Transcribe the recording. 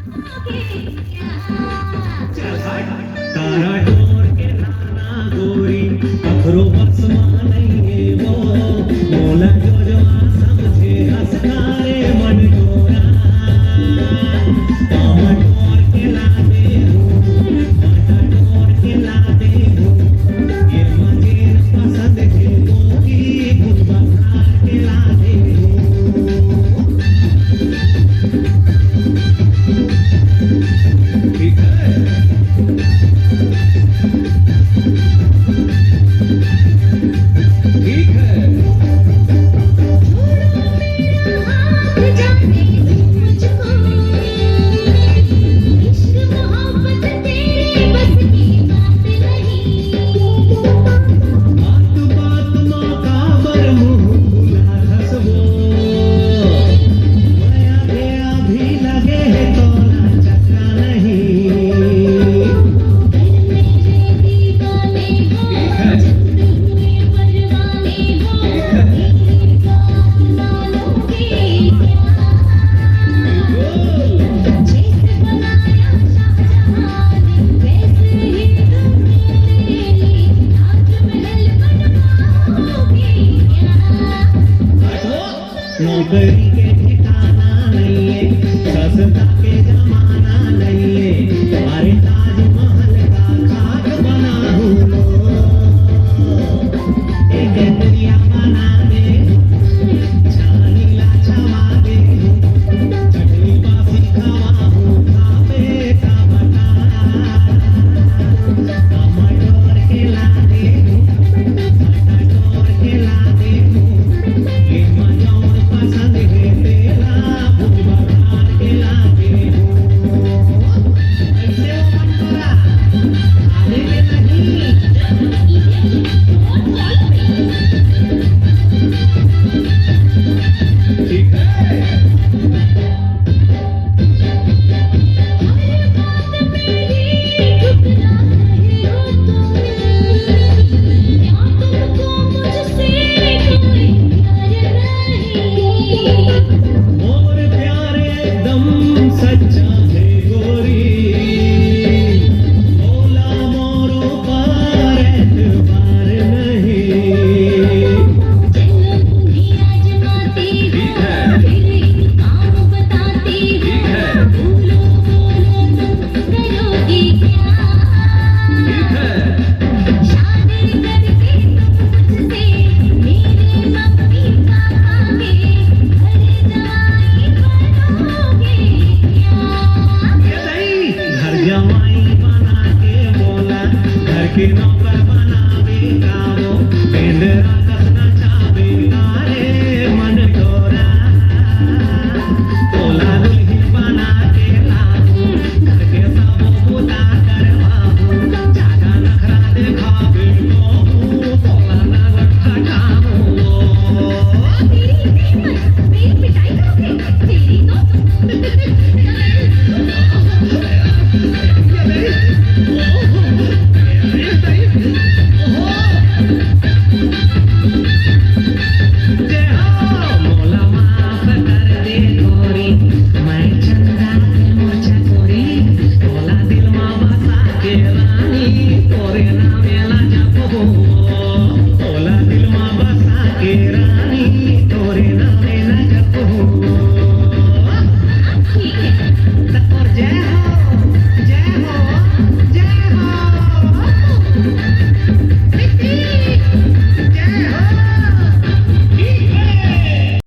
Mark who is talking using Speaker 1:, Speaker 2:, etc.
Speaker 1: चल हट तारा डोर के लाना गोरी अखरों आसमान नहीं है वो मोला जो समझे हंसनारे मन गोरा तारा डोर के ला दे तारा डोर के ला दे ये मुझे पसंद है गोरी खुद बखार के ला दे ठीक है ठीक है बात बात माँ का बरमुँह खुला धसबो माया गया भी लगे है तोला चक्का नहीं नौकरी